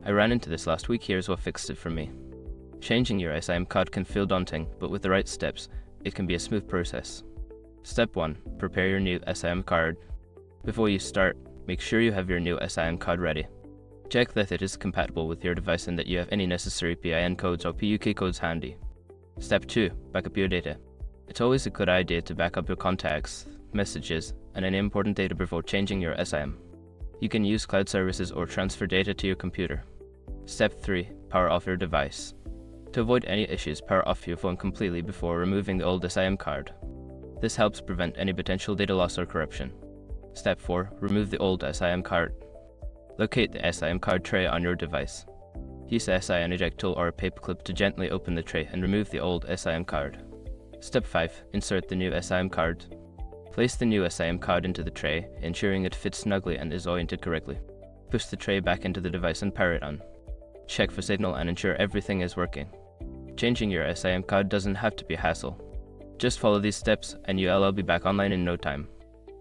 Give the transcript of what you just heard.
I ran into this last week. Here's what fixed it for me. Changing your SIM card can feel daunting, but with the right steps, it can be a smooth process. Step 1. Prepare your new SIM card. Before you start, make sure you have your new SIM card ready. Check that it is compatible with your device and that you have any necessary PIN codes or PUK codes handy. Step 2. Backup your data. It's always a good idea to back up your contacts, messages, and any important data before changing your SIM. You can use cloud services or transfer data to your computer. Step 3. Power off your device. To avoid any issues, power off your phone completely before removing the old SIM card. This helps prevent any potential data loss or corruption. Step 4. Remove the old SIM card. Locate the SIM card tray on your device. Use the SIM eject tool or a paperclip to gently open the tray and remove the old SIM card. Step 5. Insert the new SIM card. Place the new SIM card into the tray, ensuring it fits snugly and is oriented correctly. Push the tray back into the device and power it on. Check for signal and ensure everything is working. Changing your SIM card doesn't have to be a hassle. Just follow these steps and you'll be back online in no time.